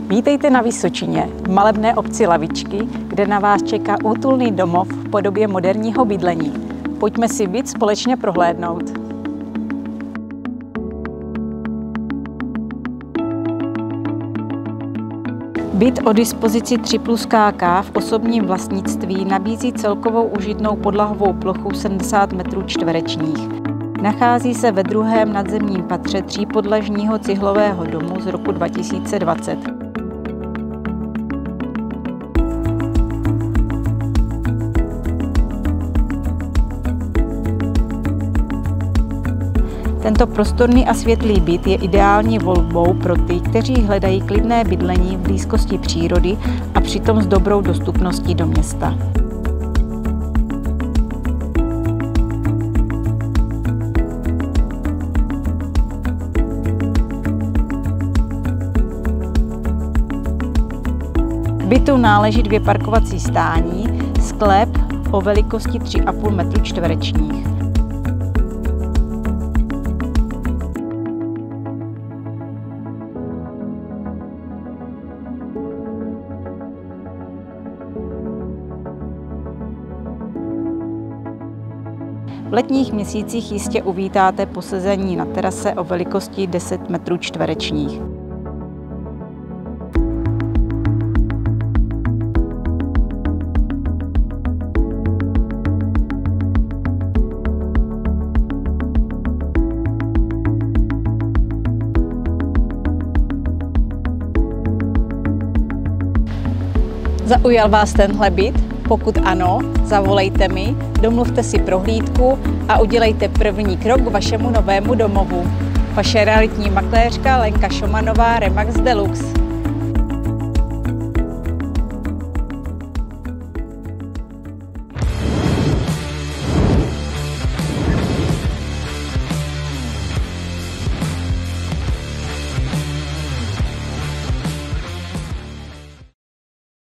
Vítejte na Vysočině, v malebné obci Lavičky, kde na vás čeká útulný domov v podobě moderního bydlení. Pojďme si byt společně prohlédnout. Byt o dispozici 3+KK v osobním vlastnictví nabízí celkovou užitnou podlahovou plochu 70 m². Nachází se ve druhém nadzemním patře třípodlažního cihlového domu z roku 2020. Tento prostorný a světlý byt je ideální volbou pro ty, kteří hledají klidné bydlení v blízkosti přírody a přitom s dobrou dostupností do města. K bytu náleží 2 parkovací stání, sklep o velikosti 3,5 m². V letních měsících jistě uvítáte posezení na terase o velikosti 10 m². Zaujal vás tenhle byt? Pokud ano, zavolejte mi, domluvte si prohlídku a udělejte první krok k vašemu novému domovu. Vaše realitní makléřka Lenka Šomanová, Remax Deluxe.